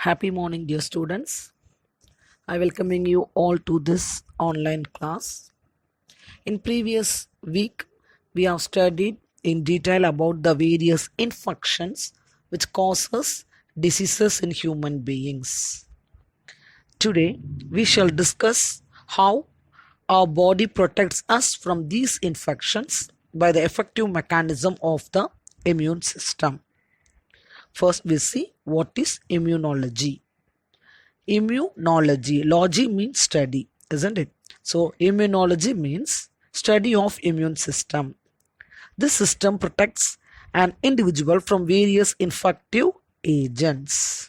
Happy morning, dear students. I welcoming you all to this online class. In previous week, we have studied in detail about the various infections which causes diseases in human beings. Today, we shall discuss how our body protects us from these infections by the effective mechanism of the immune system. First, we see what is immunology. Immunology. Logy means study, isn't it? So immunology means study of immune system. This system protects an individual from various infective agents.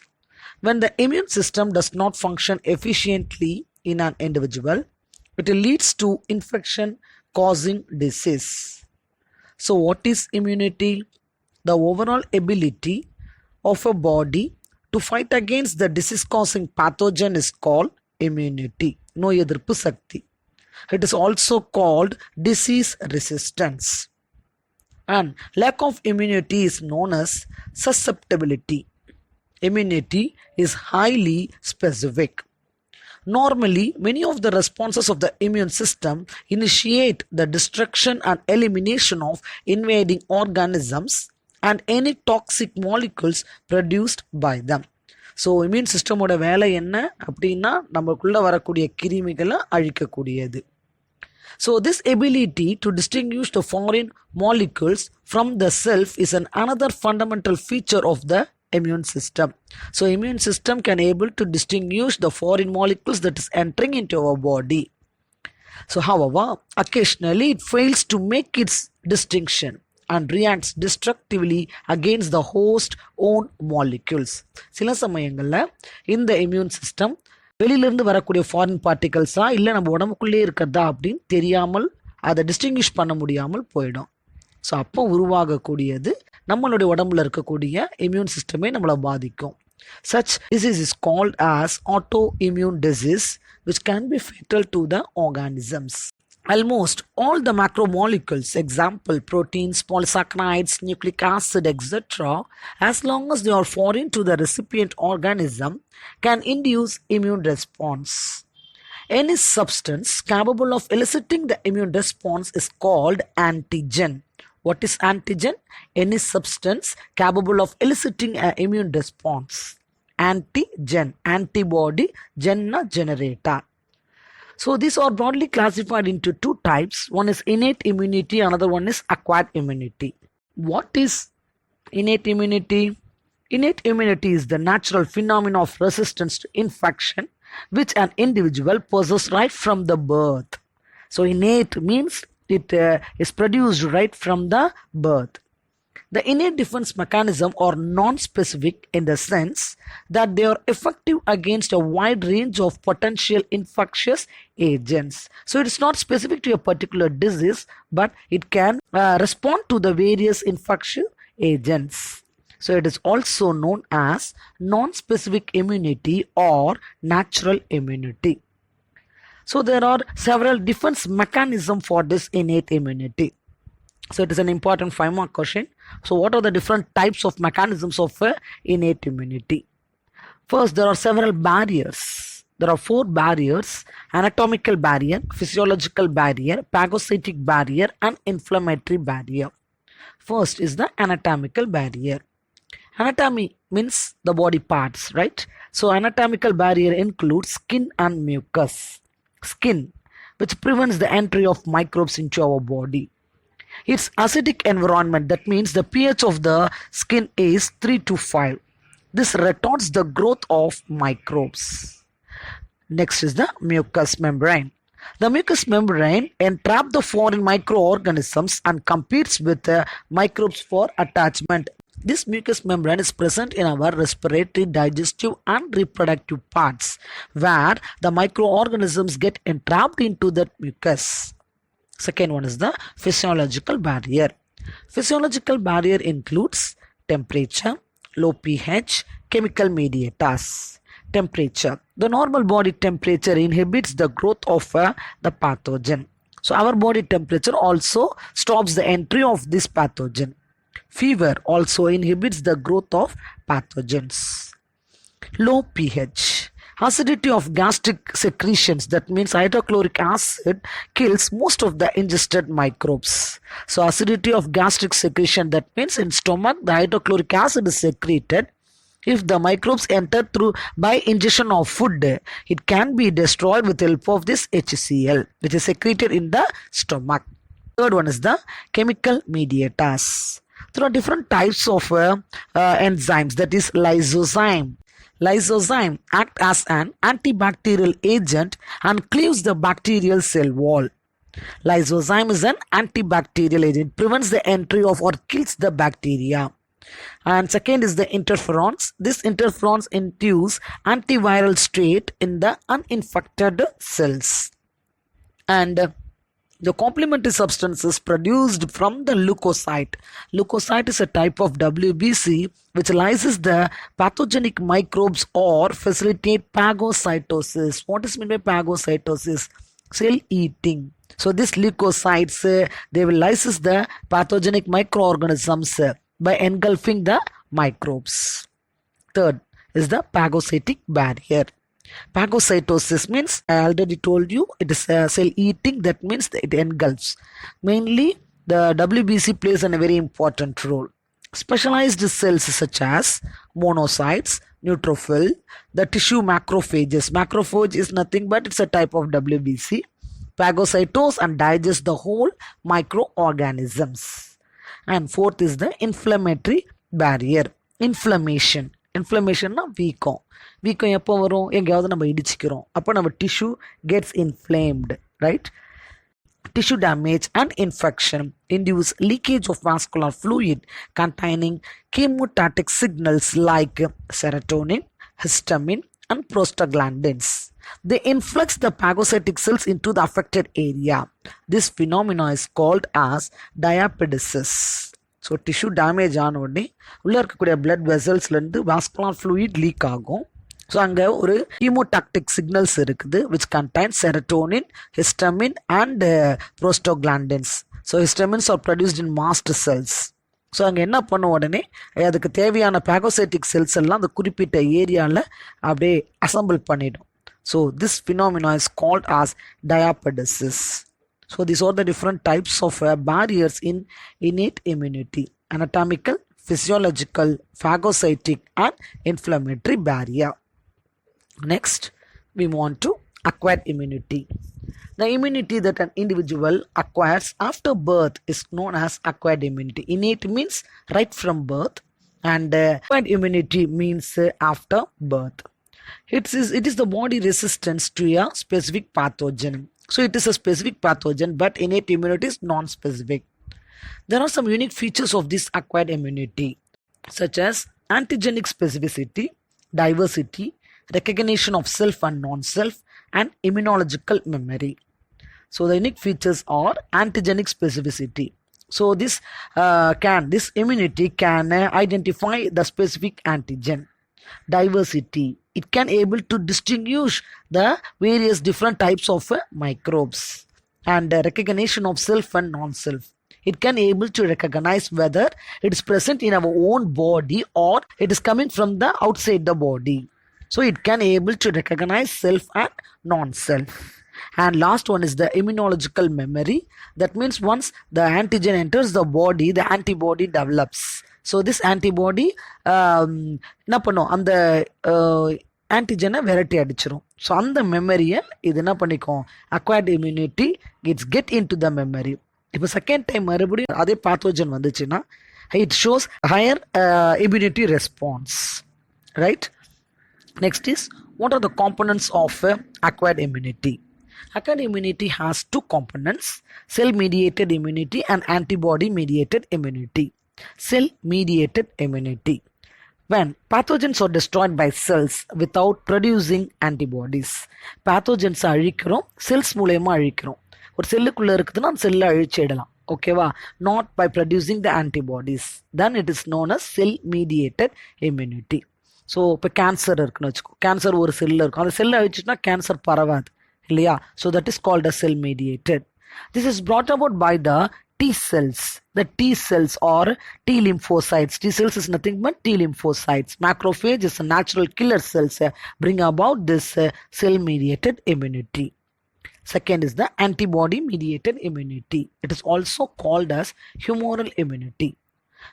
When the immune system does not function efficiently in an individual, it leads to infection causing disease. So what is immunity? The overall ability of a body to fight against the disease causing pathogen is called immunity. நோய் எதிர்ப்பு சக்தி. It is also called disease resistance. And lack of immunity is known as susceptibility. Immunity is highly specific. Normally, many of the responses of the immune system initiate the destruction and elimination of invading organisms and any toxic molecules produced by them. So immune சிஸ்டமோட வேலை என்ன அப்படின்னா நம்மளுக்குள்ளே வரக்கூடிய கிருமிகளை அழிக்கக்கூடியது. So this ability to distinguish the foreign molecules from the self is an another fundamental feature of the immune system. So immune system can able to distinguish the foreign molecules that is entering into our body. So however, occasionally it fails to make its distinction and reacts destructively against the host own molecules. சில சமயங்களில் இந்த immune system வெளியிலேருந்து வரக்கூடிய foreign பார்ட்டிகல்ஸா இல்லை நம்ம உடம்புக்குள்ளே இருக்கிறதா அப்படின்னு தெரியாமல் அதை டிஸ்டிங்விஷ் பண்ண முடியாமல் போயிடும். ஸோ அப்போ உருவாகக்கூடியது நம்மளுடைய உடம்புல இருக்கக்கூடிய இம்யூன் சிஸ்டமே நம்மளை பாதிக்கும். Such disease is called as autoimmune disease, which can be fatal to the organisms. Almost all the macromolecules, example proteins, polysaccharides, nucleic acid, etc., as long as they are foreign to the recipient organism, can induce immune response. Any substance capable of eliciting the immune response is called antigen. What is antigen? Any substance capable of eliciting an immune response. Antigen, antibody, genna generator. So these are broadly classified into two types. One is innate immunity, another one is acquired immunity. What is innate immunity? Innate immunity is the natural phenomenon of resistance to infection which an individual possesses right from the birth. So innate means it is produced right from the birth. The innate defense mechanism are non-specific in the sense that they are effective against a wide range of potential infectious agents. So it is not specific to a particular disease, but it can respond to the various infectious agents. So it is also known as non-specific immunity or natural immunity. So there are several defense mechanisms for this innate immunity. So it is an important 5-mark question. So what are the different types of mechanisms of innate immunity? First, there are several barriers. There are 4 barriers: anatomical barrier, physiological barrier, phagocytic barrier, and inflammatory barrier. First is the anatomical barrier. Anatomy means the body parts, right? So anatomical barrier includes skin and mucus. Skin, which prevents the entry of microbes into our body. Its acidic environment, that means the pH of the skin is 3 to 5. This retards the growth of microbes. Next is the mucous membrane. The mucous membrane entraps the foreign microorganisms and competes with the microbes for attachment. This mucous membrane is present in our respiratory, digestive and reproductive parts, where the microorganisms get entrapped into that mucus. Second one is the physiological barrier. Physiological barrier includes temperature, low pH, chemical mediators. Temperature. The normal body temperature inhibits the growth of the pathogen. So our body temperature also stops the entry of this pathogen. Fever also inhibits the growth of pathogens. Low pH. Acidity of gastric secretions, that means hydrochloric acid kills most of the ingested microbes. So acidity of gastric secretion, that means in stomach the hydrochloric acid is secreted. If the microbes enter through by ingestion of food, it can be destroyed with the help of this HCl, which is secreted in the stomach. Third one is the chemical mediators. There are different types of enzymes, that is lysozyme. Lysozyme act as an antibacterial agent and cleaves the bacterial cell wall. Lysozyme is an antibacterial agent, prevents the entry of or kills the bacteria. And second is the interferons. This interferons induce antiviral state in the uninfected cells. And the complementary substances produced from the leukocyte. Leukocyte is a type of WBC which lyses the pathogenic microbes or facilitate phagocytosis. What is meant by phagocytosis? Cell eating. So these leukocytes, they will lyse the pathogenic microorganisms by engulfing the microbes. Third is the phagocytic barrier. Phagocytosis means, I already told you, it is a cell eating, that means it engulfs. Mainly the WBC plays a very important role. Specialized cells such as monocytes, neutrophil, the tissue macrophages. Macrophage is nothing but it's a type of WBC. Phagocytose and digest the whole microorganisms. And fourth is the inflammatory barrier. Inflammation. இன்ஃப்ளமேஷன்னா வீக்கம். வீக்கம் எப்போ வரும்? எங்கேயாவது நம்ம இடிச்சிக்கிறோம், அப்போ நம்ம tissue gets inflamed, right? Tissue damage and infection induce leakage of vascular fluid containing chemotaxic signals like serotonin, histamine, and prostaglandins. They influx the phagocytic cells into the affected area. This phenomenon is called as diapedesis. So tissue damage ஆன உடனே உள்ளே இருக்கக்கூடிய blood வெசல்ஸ்லேருந்து vascular fluid leak ஆகும். So அங்கே ஒரு chemotactic signals இருக்குது which contain serotonin, histamine and prostaglandins. So histamines are produced in mast cells. So அங்கே என்ன பண்ணும், உடனே அதுக்கு தேவையான பாகோசைட்டிக் செல்ஸ் எல்லாம் அந்த குறிப்பிட்ட ஏரியாவில் அப்படியே அசம்பிள் பண்ணிடும். So this phenomena is called as diapedesis. So these are the different types of barriers in innate immunity: anatomical, physiological, phagocytic, and inflammatory barrier. Next, we want to acquired immunity. The immunity that an individual acquires after birth is known as acquired immunity. Innate means right from birth, and acquired immunity means after birth. It is the body resistance to a specific pathogen. So it is a specific pathogen, but innate immunity is non-specific. There are some unique features of this acquired immunity, such as antigenic specificity, diversity, recognition of self and non-self, and immunological memory. So the unique features are antigenic specificity. So this immunity can identify the specific antigen. Diversity, it can able to distinguish the various different types of microbes. And recognition of self and non-self, it can able to recognize whether it is present in our own body or it is coming from the outside the body. So it can able to recognize self and non-self. And last one is the immunological memory. That means once the antigen enters the body, the antibody develops. So this antibody என்ன பண்ணும், அந்த ஆன்டிஜனை variety அடிச்சிடும். So அந்த மெமரியை இது என்ன பண்ணிக்கும், acquired immunity it's get in to the memory. இப்போ செகண்ட் டைம் மறுபடியும் அதே பேத்தோஜன் வந்துச்சுன்னா it shows higher immunity response, right? Next is, what are the components of acquired immunity? Acquired immunity has two components: cell-mediated immunity and antibody-mediated immunity. Cell-mediated immunity: when pathogens are destroyed by cells without producing antibodies. Pathogens அழிக்கிறோம், cells மூலயமா அழிக்கிறோம். ஒரு செல்லுக்குள்ளே இருக்குதுன்னா அந்த செல்லை அழிச்சிடலாம், ஓகேவா? Not by producing the antibodies. Then it is known as cell-mediated immunity. So இப்போ கேன்சர் இருக்குன்னு வச்சுக்கோ, கேன்சர் ஒரு செல்லில் இருக்கும், அந்த செல்லை அழிச்சுன்னா கேன்சர் பரவாது இல்லையா? So that is called a cell-mediated. This is brought about by the T cells. The T cells or T lymphocytes. T cells is nothing but T lymphocytes. Macrophage is a natural killer cells bring about this cell-mediated immunity. Second is the antibody-mediated immunity. It is also called as humoral immunity.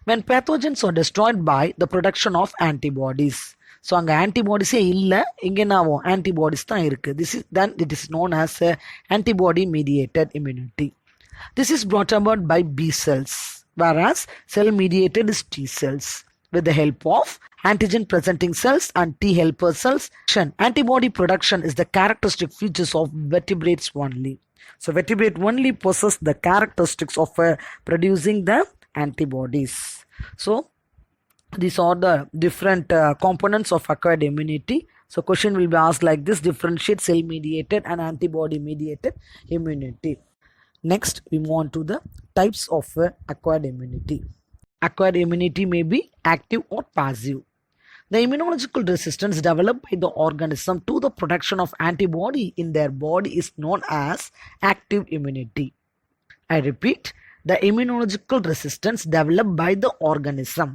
When pathogens are destroyed by the production of antibodies. So அங்க antibodies இல்ல, இங்க என்னாவும் antibodies தான் இருக்கு. Then it is known as antibody-mediated immunity. This is brought about by B cells, whereas cell-mediated is T cells. With the help of antigen-presenting cells and T helper cells, antibody production is the characteristic features of vertebrates only. So vertebrate only possess the characteristics of producing the antibodies. So these are the different components of acquired immunity. So question will be asked like this: differentiate cell-mediated and antibody-mediated immunity. Next, we move on to the types of acquired immunity. Acquired immunity may be active or passive. The immunological resistance developed by the organism to the production of antibody in their body is known as active immunity. I repeat, the immunological resistance developed by the organism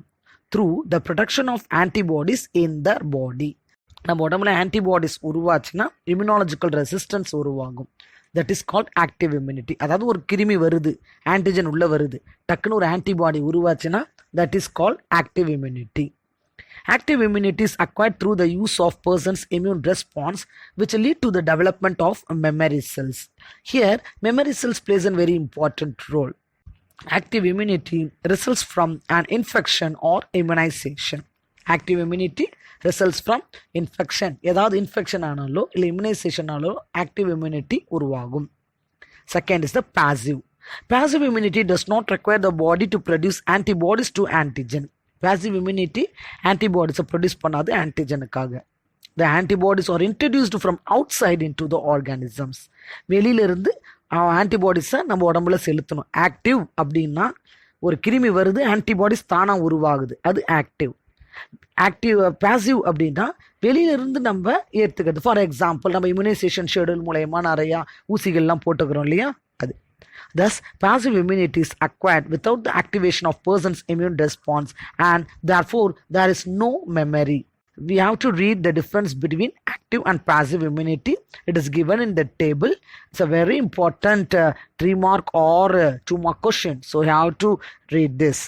through the production of antibodies in their body. நம்ம உடம்புல antibodies உருவாச்சுன்னா immunological resistance உருவாகும். That is called active immunity. அதாவது ஒரு கிருமி வருது, antigen உள்ள வருது, டக்குன்னு ஒரு antibody உருவாச்சுன்னா that is called active immunity. Active immunity is acquired through the use of person's immune response, which lead to the development of memory cells. Here, memory cells plays a very important role. Active immunity results from an infection or immunization. Active immunity results from infection. ஏதாவது infection ஆனாலோ இல்லை immunisation ஆனாலோ active immunity உருவாகும். Second is the passive. Passive immunity does not require the body to produce antibodies to antigen. Passive immunity antibodies produce பண்ணாது ஆன்டிஜனுக்காக. The antibodies are introduced from outside into the organisms. வெளியிலிருந்து ஆன்டிபாடிஸை நம்ம உடம்புல செலுத்தணும். Active அப்படின்னா ஒரு கிருமி வருது, ஆன்டிபாடிஸ் தானாக உருவாகுது, அது ஆக்டிவ். ஆக்டிவ் பாசிவ் அப்படின்னா வெளியிலிருந்து நம்ம ஏற்றுக்கிறது. ஃபார் எக்ஸாம்பிள் நம்ம இம்யூனைசேஷன் ஷெடியூல் மூலயமா நிறையா ஊசிகள்லாம் போட்டுக்கிறோம் இல்லையா, அது. Thus, passive immunity is acquired without the activation of person's immune response and therefore there is no memory. We have to read the difference between active and passive immunity. It is given in the table. It's a very important 3-mark or 2-mark question. So you have to read this.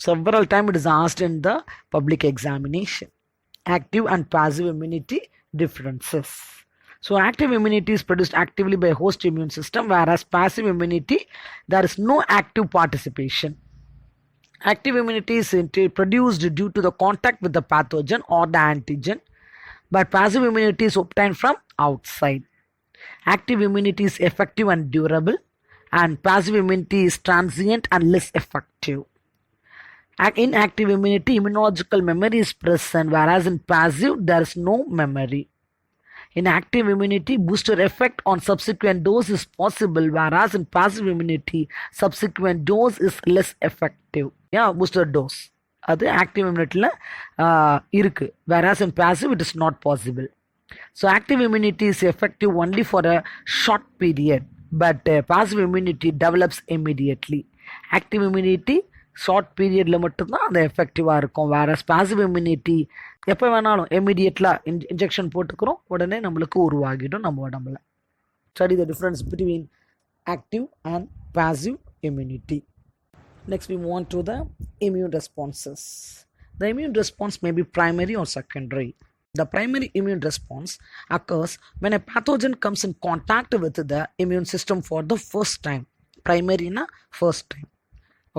Several times it is asked in the public examination. Active and passive immunity differences. So active immunity is produced actively by host immune system, whereas passive immunity, there is no active participation. Active immunity is produced due to the contact with the pathogen or the antigen, but passive immunity is obtained from outside. Active immunity is effective and durable, and passive immunity is transient and less effective. In active immunity, immunological memory is present, whereas in passive, there is no memory. In active immunity, booster effect on subsequent dose is possible, whereas in passive immunity, subsequent dose is less effective. Yeah, booster dose. அது active immunityல இருக்கு, whereas in passive it is not possible. So active immunity is effective only for a short period, but passive immunity develops immediately. Active immunity short பீரியடில் மட்டும்தான் அது எஃபெக்டிவாக இருக்கும். வேற passive immunity எப்போ வேணாலும் இமீடியட்லாக இன்ஜெக்ஷன் போட்டுக்கிறோம், உடனே நம்மளுக்கு உருவாகிடும் நம்ம உடம்புல. Study the difference between active and passive immunity. Next we move on to the immune responses. The immune response may be primary or secondary. The primary immune response occurs when a pathogen comes in contact with the immune system for the first time. Primary na first time.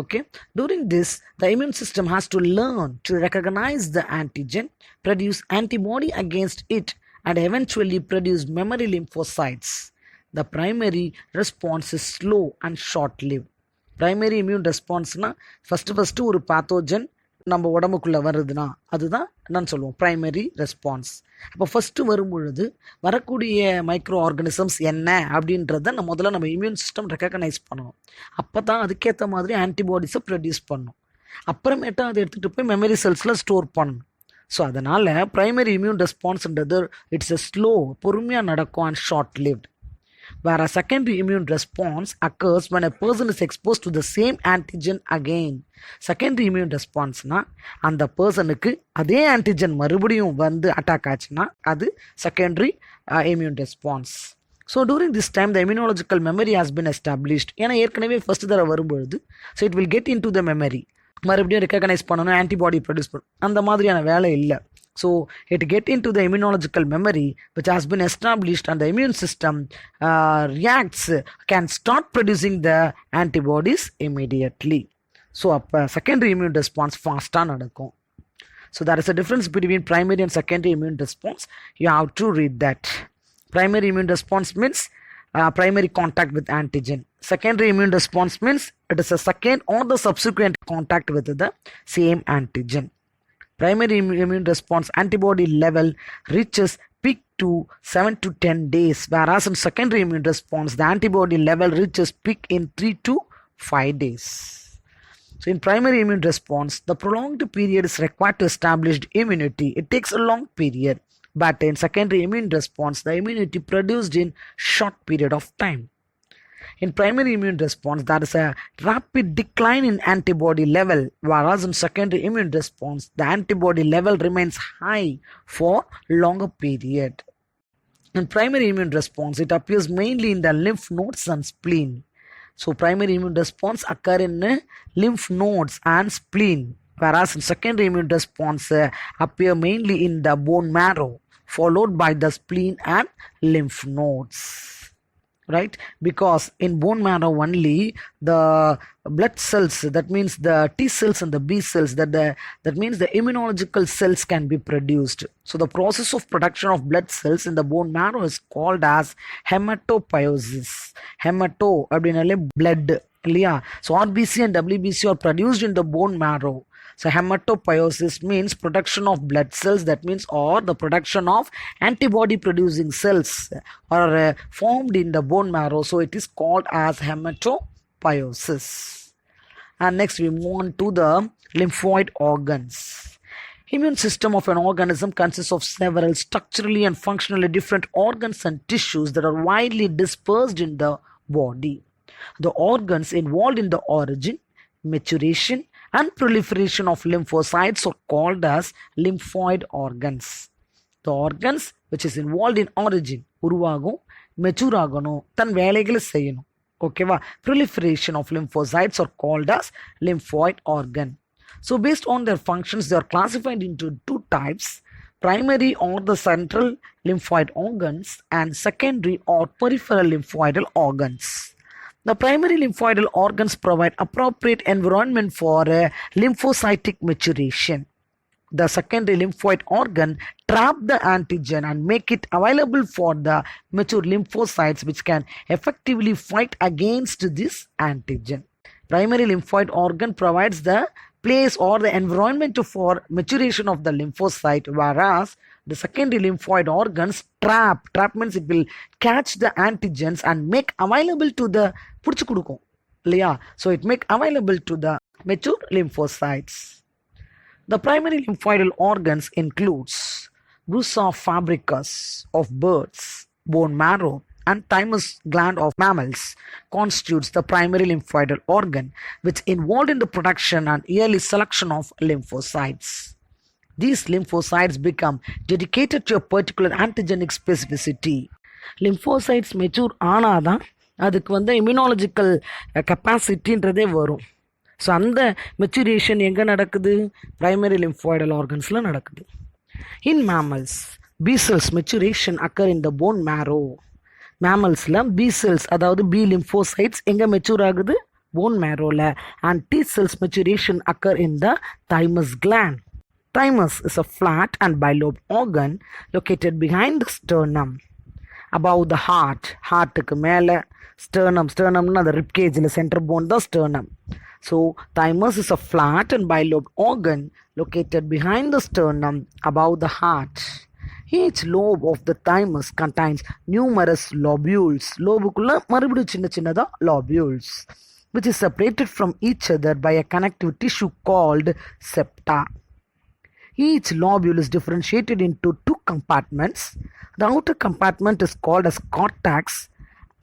Okay, during this the immune system has to learn to recognize the antigen, produce antibody against it, and eventually produce memory lymphocytes. The primary response is slow and short-lived. Primary immune response na first ஒரு pathogen நம்ம உடம்புக்குள்ளே வருதுன்னா அதுதான் என்னன்னு சொல்லுவோம், primary response. அப்போ first வரும்பொழுது வரக்கூடிய மைக்ரோ ஆர்கானிசம்ஸ் என்ன அப்படின்றத நம்ம இம்யூன் சிஸ்டம் ரெக்கக்னைஸ் பண்ணணும். அப்போ தான் அதுக்கேற்ற மாதிரி ஆன்டிபாடிஸை ப்ரொடியூஸ் பண்ணணும். அப்புறமேட்டா அதை எடுத்துகிட்டு போய் மெமரி செல்ஸில் ஸ்டோர் பண்ணணும். ஸோ அதனால் ப்ரைமரி இம்யூன் ரெஸ்பான்ஸ்ன்றது இட்ஸ் எ ஸ்லோ, பொறுமையாக நடக்கும் and short lived. whereas secondary immune response occurs when a person is exposed to the same antigen again. Secondary immune response na அந்த பர்சனுக்கு அதே ஆன்டிஜன் மறுபடியும் வந்து அட்டாக் ஆச்சுன்னா அது secondary immune response. So during this time the immunological memory has been established. ஏன்னா ஏற்கனவே first தடவை வரும்பொழுது so it will get into the memory. மறுபடியும் ரெக்கக்னைஸ் பண்ணணும், ஆன்டிபாடி ப்ரொடியூஸ் பண்ணணும், அந்த மாதிரியான வேலை இல்லை. So it get into the immunological memory which has been established and the immune system reacts, can start producing the antibodies immediately. So secondary immune response fast நடக்கும். So there is a difference between primary and secondary immune response. You have to read that. Primary immune response means primary contact with antigen. Secondary immune response means it is a second or the subsequent contact with the same antigen. Primary immune response antibody level reaches peak to 7 to 10 days, whereas in secondary immune response the antibody level reaches peak in 3 to 5 days. So in primary immune response the prolonged period is required to establish immunity. It takes a long period, but in secondary immune response the immunity produced in short period of time. In primary immune response there is a rapid decline in antibody level, whereas in secondary immune response the antibody level remains high for longer period. In primary immune response it appears mainly in the lymph nodes and spleen. So primary immune response occur in lymph nodes and spleen, whereas in secondary immune response appear mainly in the bone marrow followed by the spleen and lymph nodes, right? Because in bone marrow only the blood cells, that means the T cells and the B cells, that means the immunological cells can be produced. So the process of production of blood cells in the bone marrow is called as hematopoiesis. Hemato அப்படினாலே blood இல்லையா? So RBC and WBC are produced in the bone marrow. So hematopoiesis means production of blood cells, that means or the production of antibody producing cells are formed in the bone marrow. So it is called as hematopoiesis. And next we move on to the lymphoid organs. Immune system of an organism consists of several structurally and functionally different organs and tissues that are widely dispersed in the body. The organs involved in the origin, maturation and proliferation of lymphocytes are called as lymphoid organs. The organs which is involved in origin, உருவாகும், mature ஆகணும், தன் வேலைகளை செய்யணும், ஓகேவா? Proliferation of lymphocytes are called as lymphoid organ. So based on their functions they are classified into two types: primary or the central lymphoid organs and secondary or peripheral lymphoidal organs. The primary lymphoidal organs provide appropriate environment for lymphocytic maturation. The secondary lymphoid organ trap the antigen and make it available for the mature lymphocytes which can effectively fight against this antigen. Primary lymphoid organ provides the place or the environment for maturation of the lymphocyte, whereas the secondary lymphoid organs trap means it will catch the antigens and make available to the புடிச்சு கொடுக்கும் இல்லையா? So it make available to the mature lymphocytes. The primary lymphoidal organs includes bursa fabricus of birds, bone marrow and thymus gland of mammals constitutes the primary lymphoidal organ which involved in the production and yearly selection of lymphocytes. These lymphocytes become dedicated to a particular antigenic specificity. Lymphocytes mature ஆனாதான் அதுக்கு வந்து immunological கெப்பாசிட்டின்றதே வரும். So அந்த maturation எங்கே நடக்குது? Primary lymphoidal ஆர்கன்ஸில் நடக்குது. In mammals B cells maturation occur in the bone marrow. மேமல்ஸில் B cells அதாவது பி லிம்ஃபோசைட்ஸ் எங்கே மெச்சூர் ஆகுது? போன் மேரோவில். And T cells maturation occur in the thymus gland. Thymus is a flat and bilobed organ located behind the sternum, above the heart. ஹார்ட்டுக்கு மேலே sternumனா the rib cageல center bone the sternum. So thymus is a flat and bilobed organ located behind the sternum above the heart. Each lobe of the thymus contains numerous lobules. லோபுக்குள்ள மறுபடியும் சின்ன சின்னதா lobules which is separated from each other by a connective tissue called septa. Each lobule is differentiated into two compartments. The outer compartment is called as cortex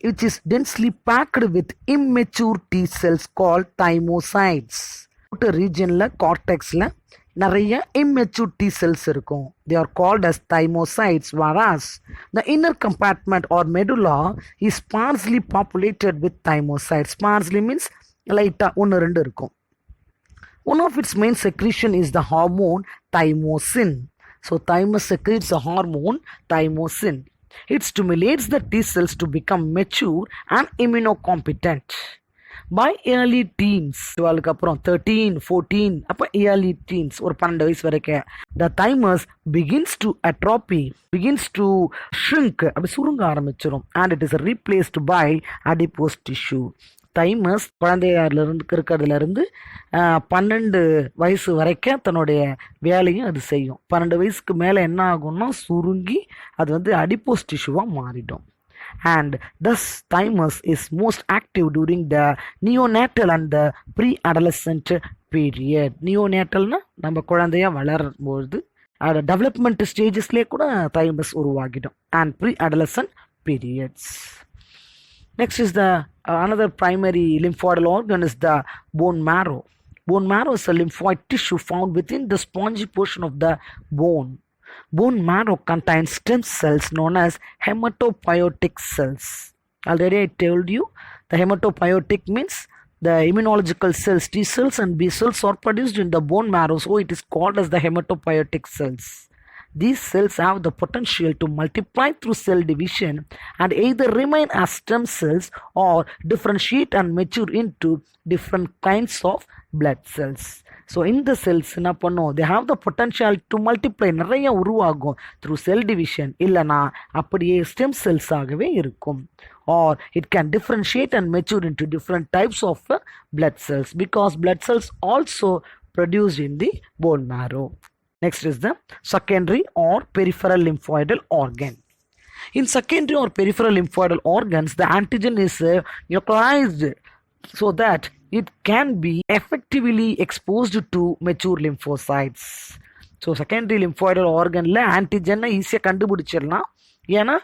which is densely packed with immature T cells called thymocytes. outer regionல cortexல நிறைய immature T cells இருக்கும். They are called as thymocytes, whereas the inner compartment or medulla is sparsely populated with thymocytes. Sparsely means லைட்டா ஒன்று ரெண்டு இருக்கும். One of its main secretion is the hormone thymosin. So thymus secretes a hormone thymosin. It stimulates the T cells to become mature and immunocompetent. By early teens, 12 அப்புறம் 13, 14 அப்போ early teens ஒரு 12 வயசு வரைக்கும் the thymus begins to atrophy, begins to shrink, அப்படி சுருங்க ஆரம்பிச்சிடும் and it is replaced by adipose tissue. Thymus குழந்தையாரிலிருந்து இருக்கிறதுலேருந்து 12 வயசு வரைக்கும் தன்னுடைய வேலையும் அது செய்யும். 12 வயசுக்கு மேலே என்ன ஆகும்னா சுருங்கி அது வந்து அடிப்போஸ் டிஷ்யூவாக மாறிடும். And thus thymus is most active during the neonatal and the pre-adolescent period. neonatalனா நம்ம குழந்தையா வளரும்போது டெவலப்மெண்ட் ஸ்டேஜஸ்லேயே கூட thymus உருவாகிடும் and pre-adolescent periods. Next is the another primary lymphoidal organ is the bone marrow. Bone marrow is a lymphoid tissue found within the spongy portion of the bone. Bone marrow contains stem cells known as hematopoietic cells. Already I told you the hematopoietic means the immunological cells, T cells and B cells are produced in the bone marrow, so it is called as the hematopoietic cells. These cells have the potential to multiply through cell division and either remain as stem cells or differentiate and mature into different kinds of blood cells. So in the cells என்ன பண்ணும், they have the potential to multiply, நிறைய உருவாகும் through cell division, இல்லைனா அப்படியே stem cells ஆகவே இருக்கும். Or it can differentiate and mature into different types of blood cells because blood cells also produced in the bone marrow. Next is the secondary or peripheral lymphoidal organ. In secondary or peripheral lymphoidal organs, the antigen is localized so that it can be effectively exposed to mature lymphocytes. So secondary lymphoidal organல antigen ஈஸியாக கண்டுபிடிச்சிடலாம். ஏன்னா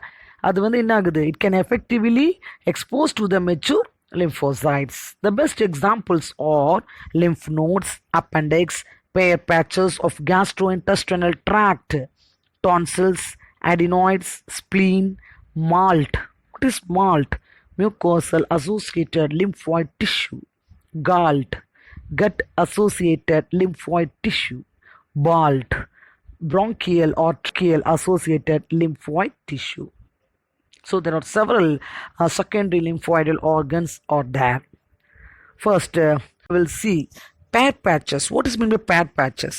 அது வந்து என்ன ஆகுது, it can effectively expose to the mature lymphocytes. The best examples are lymph nodes, appendix, bare patches of gastrointestinal tract, tonsils, adenoids, spleen, malt. What is malt? Mucosal associated lymphoid tissue. Galt, gut associated lymphoid tissue. Balt, bronchial or tracheal associated lymphoid tissue. So there are several secondary lymphoidal organs are there. First, we'll see paired patches. What is meant by paired patches?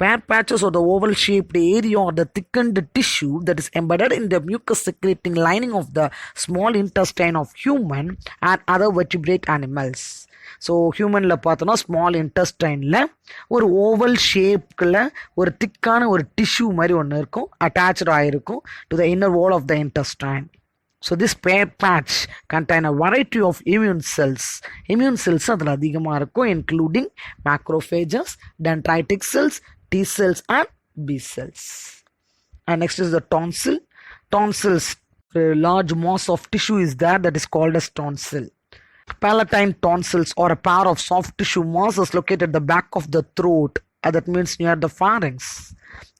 Paired patches are the oval shaped area or the thickened tissue that is embedded in the mucus secreting lining of the small intestine of human and other vertebrate animals. So ஹியூமனில் பார்த்தோன்னா small இன்டெஸ்டைனில் ஒரு oval ஷேப்பில் ஒரு திக்கான ஒரு tissue மாதிரி ஒன்று இருக்கும், அட்டாச்சாக ஆகிருக்கும் to the inner wall of the intestine. So this pair patch contain a variety of immune cells. Immune cells அதில் அதிகமாக இருக்கும், including macrophages, dendritic cells, T cells and B cells. And next is the tonsil. Tonsils, a large mass of tissue is there that is called as tonsil. Palatine tonsils are a pair of soft tissue masses located at the back of the throat. That means near the pharynx.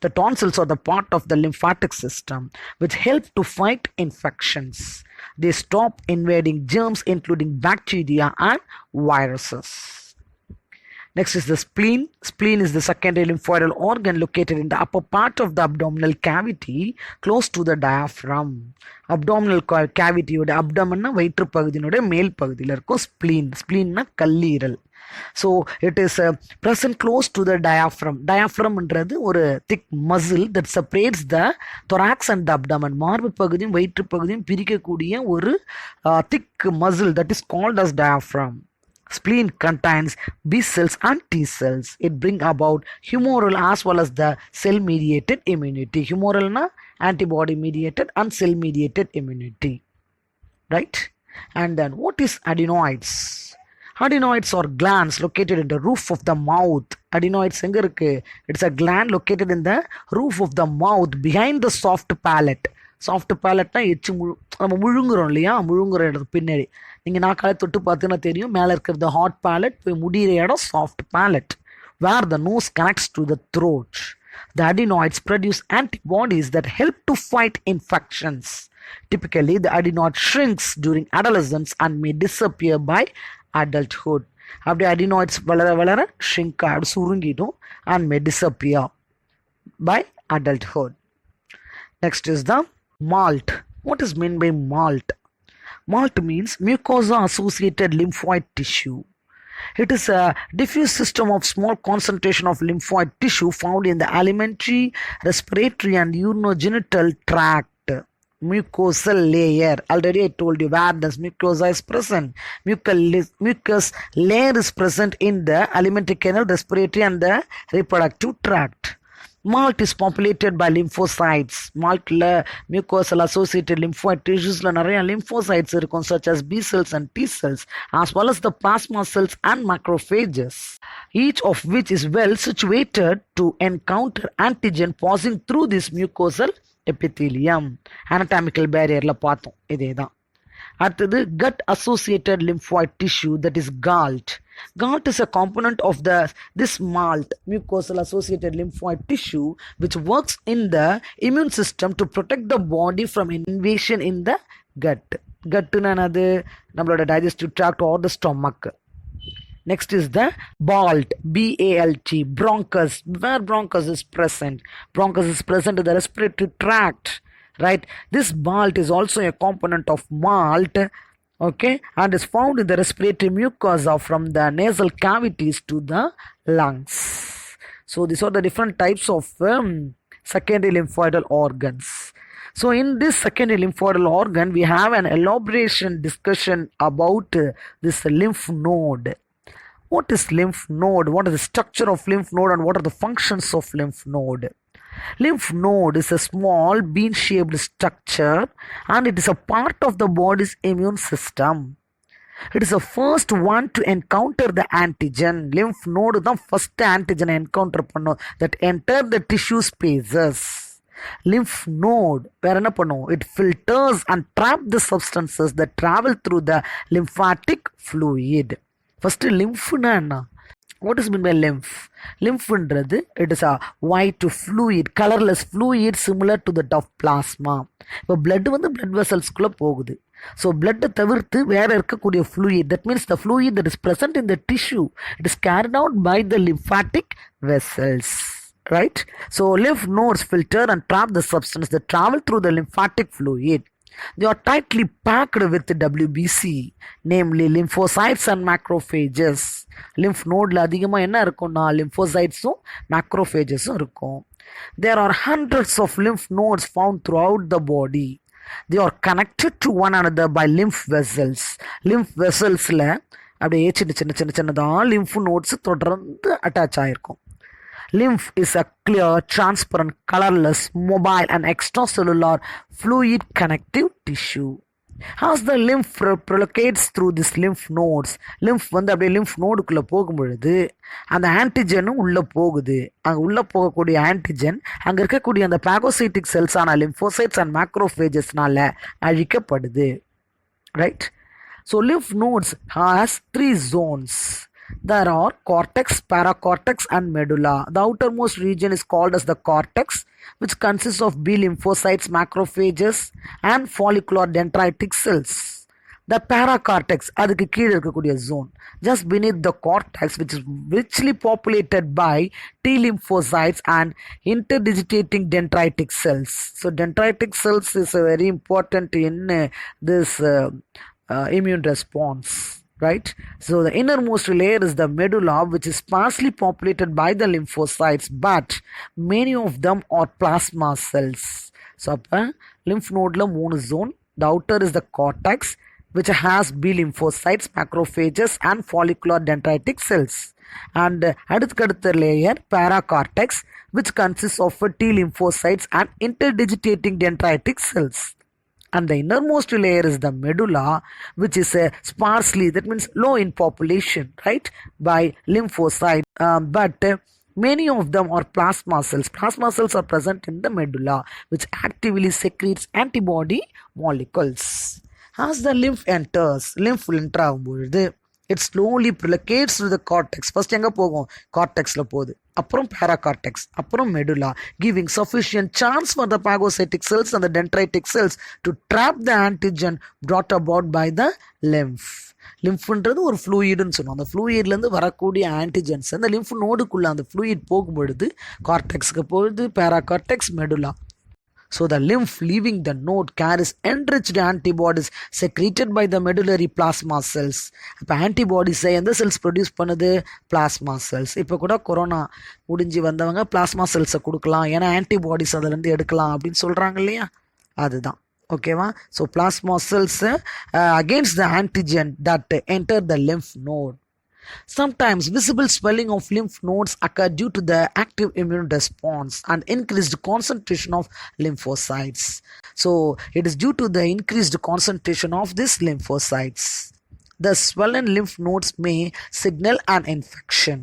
The tonsils are the part of the lymphatic system which help to fight infections. They stop invading germs including bacteria and viruses. Next is the spleen. Spleen is the secondary lymphoidal organ located in the upper part of the abdominal cavity close to the diaphragm. Abdominal cavity ஓட abdomen வயிற்று பகுதியினுடைய மேல் பகுதியில் இருக்கும் spleen. Spleenனா கல்லீரல். So it is present close to the diaphragm. Diaphragm என்றது ஒரு thick muscle that separates the thorax and the abdomen. மார்பு பகுதியும் வயிற்று பகுதியும் பிரிக்கக்கூடிய ஒரு thick muscle that is called as diaphragm. Spleen contains B cells and T cells. It brings about humoral as well as the cell mediated immunity. Humoral na antibody mediated and cell mediated immunity. Right? And then what is adenoids? Adenoids are glands located in the roof of the mouth. Adenoids எங்க இருக்கு? It's a gland located in the roof of the mouth behind the soft palate. Soft பேலட்னா எச்சு நம்ம முழுங்குறோம் இல்லையா, முழுங்குற இடத்துக்கு பின்னாடி நீங்கள் நாக்காலே தொட்டு பார்த்தீங்கன்னா தெரியும், மேலே இருக்கிறது ஹாட் பேலட், போய் முடிகிற இடம் soft ballot, where the nose connects to the throat. The adenoids produce antibodies that help to fight infections. Typically, the adenoid shrinks during adolescence and may disappear by adulthood. அப்படி adenoids வளர வளர shrink ஆகிடும், சுருங்கிடும், and may disappear by adulthood. Next is the malt. What is meant by malt? Malt means mucosa associated lymphoid tissue. It is a diffuse system of small concentration of lymphoid tissue found in the alimentary, respiratory and urinogenital tract. Mucosal layer. Already I told you where this mucosa is present. Mucous layer is present in the alimentary canal, respiratory and the reproductive tract. Malt is populated by lymphocytes. Maltல mucosal associated lymphoid tissuesல நிறைய lymphocytes இருக்கும், such as B cells and T cells, as well as the plasma cells and macrophages, each of which is well situated to encounter antigen passing through this mucosal epithelium. Anatomical barrierல பார்த்தோம், இதேதான். அடுத்தது gut associated lymphoid tissue, that is galt. Galt is a component of this malt mucosal associated lymphoid tissue which works in the immune system to protect the body from invasion in the gut. Gut nanadu nammaloda digestive tract or the stomach. Next is the BALT, BALT, bronchus, where bronchus is present. Bronchus is present in the respiratory tract, right? This BALT is also a component of malt, okay, and is found in the respiratory mucosa from the nasal cavities to the lungs. So these are the different types of secondary lymphoidal organs. So in this secondary lymphoidal organ, we have an elaboration discussion about this lymph node. What is lymph node? What is the structure of lymph node and what are the functions of lymph node? Lymph node is a small bean-shaped structure and it is a part of the body's immune system. It is the first one to encounter the antigen. Lymph node is the first antigen encounter that enter the tissue spaces. Lymph node, it filters and traps the substances that travel through the lymphatic fluid. First, lymph na enna? What is meant by lymph? Lymph என்றது, it is a white fluid, colorless fluid similar to that of plasma. இப்போ blood வந்து blood vesselsக்குள்ள போகுது. So blood தவிர்த்து வேற இருக்கக்கூடிய fluid, that means the fluid that is present in the tissue, it is carried out by the lymphatic vessels, right? So lymph nodes filter and trap the substance that travel through the lymphatic fluid. They are tightly packed with WBC, namely lymphocytes and macrophages. Lymph node அதிகமா என்ன இருக்கும்னா lymphocytes-உம் macrophages-உம் இருக்கும். There are hundreds of lymph nodes found throughout the body. They are connected to one another by lymph vessels. Lymph vesselsல அப்படியே சின்ன lymph nodes தொடர்ந்து attach ஆயிருக்கும். Lymph is a clear, transparent, colorless, mobile and extracellular fluid connective tissue. As the lymph proliferates through these lymph nodes, lymph வந்து அப்படியே lymph நோடுக்குள்ள போகும்பொழுது அந்த ஆன்டிஜனும் உள்ள போகுது. அங்கே உள்ள போகக்கூடிய ஆன்டிஜன் அங்கே இருக்கக்கூடிய அந்த பாகோசைட்டிக் செல்ஸான லிம்போசைட்ஸ் அண்ட் மேக்ரோஃபேஜஸ்னால அழிக்கப்படுது, right? So lymph nodes has 3 zones. There are cortex, paracortex and medulla. The outermost region is called as the cortex, which consists of B lymphocytes, macrophages and follicular dendritic cells. The paracortex, அதுக்கு கீழே இருக்கக்கூடிய zone, just beneath the cortex, which is richly populated by T lymphocytes and interdigitating dendritic cells. So dendritic cells is very important in this immune response, right? So the innermost layer is the medulla, which is sparsely populated by the lymphocytes, but many of them are plasma cells. So அப்ப lymph nodeல 3 zone. The outer is the cortex, which has B lymphocytes, macrophages and follicular dendritic cells. And அடுத்த layer paracortex, which consists of T lymphocytes and interdigitating dendritic cells. And the innermost layer is the medulla, which is sparsely, that means low in population, right, by lymphocyte, but Many of them are plasma cells. Plasma cells are present in the medulla, which actively secretes antibody molecules. As the lymph enters, lymph enter ஆகும்பொழுது it slowly proliferates to the cortex. First எங்க போகும்? cortexல போகுது. அப்புறம் paracortex, அப்புறம் medulla, giving sufficient chance for the phagocytic cells and the dendritic cells to trap the antigen brought about by the lymph. லிம்ஃப்ன்றது ஒரு ஃப்ளூயிடுன்னு சொல்லுவோம். அந்த ஃப்ளூயிட்லேருந்து வரக்கூடிய antigens அந்த லிம்ஃப் நோடுக்குள்ளே அந்த ஃப்ளூயிட் போகும்பொழுது கார்டெக்ஸ்க்கு போகுது, பேராகார்டெக்ஸ், medulla. So the lymph leaving the node carries enriched antibodies secreted by the medullary plasma cells. இப்போ ஆன்டிபாடிஸை எந்த செல்ஸ் ப்ரொடியூஸ் பண்ணுது? Plasma cells. இப்போ கூட கொரோனா முடிஞ்சு வந்தவங்க பிளாஸ்மா செல்ஸை கொடுக்கலாம், ஏன்னா ஆன்டிபாடிஸ் அதுலேருந்து எடுக்கலாம் அப்படின்னு சொல்கிறாங்க இல்லையா, அதுதான். ஓகேவா? So plasma cells against the antigen that enter the lymph node. Sometimes visible swelling of lymph nodes occur due to the active immune response and increased concentration of lymphocytes. So it is due to the increased concentration of these lymphocytes. The swollen lymph nodes may signal an infection.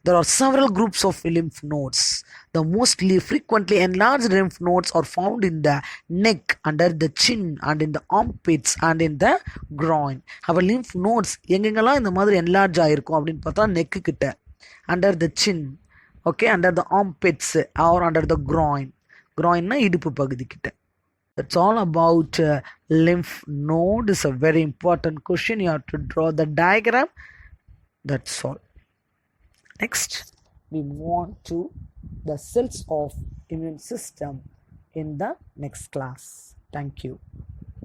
There are several groups of lymph nodes. The mostly frequently enlarged lymph nodes are found in the neck, under the chin, and in the armpits, and in the groin. Our lymph nodes எங்கெங்கெல்லாம் இந்த மாதிரி enlarge ஆயிருக்கும் அப்படின்னு பார்த்தா neck கிட்ட, under the chin, okay, under the armpits, or under the groin. groinனா இடுப்பு பகுதி கிட்ட. That's all about lymph node. Is a very important question. You have to draw the diagram. That's all. Next, we move on to the cells of immune system in the next class. Thank you.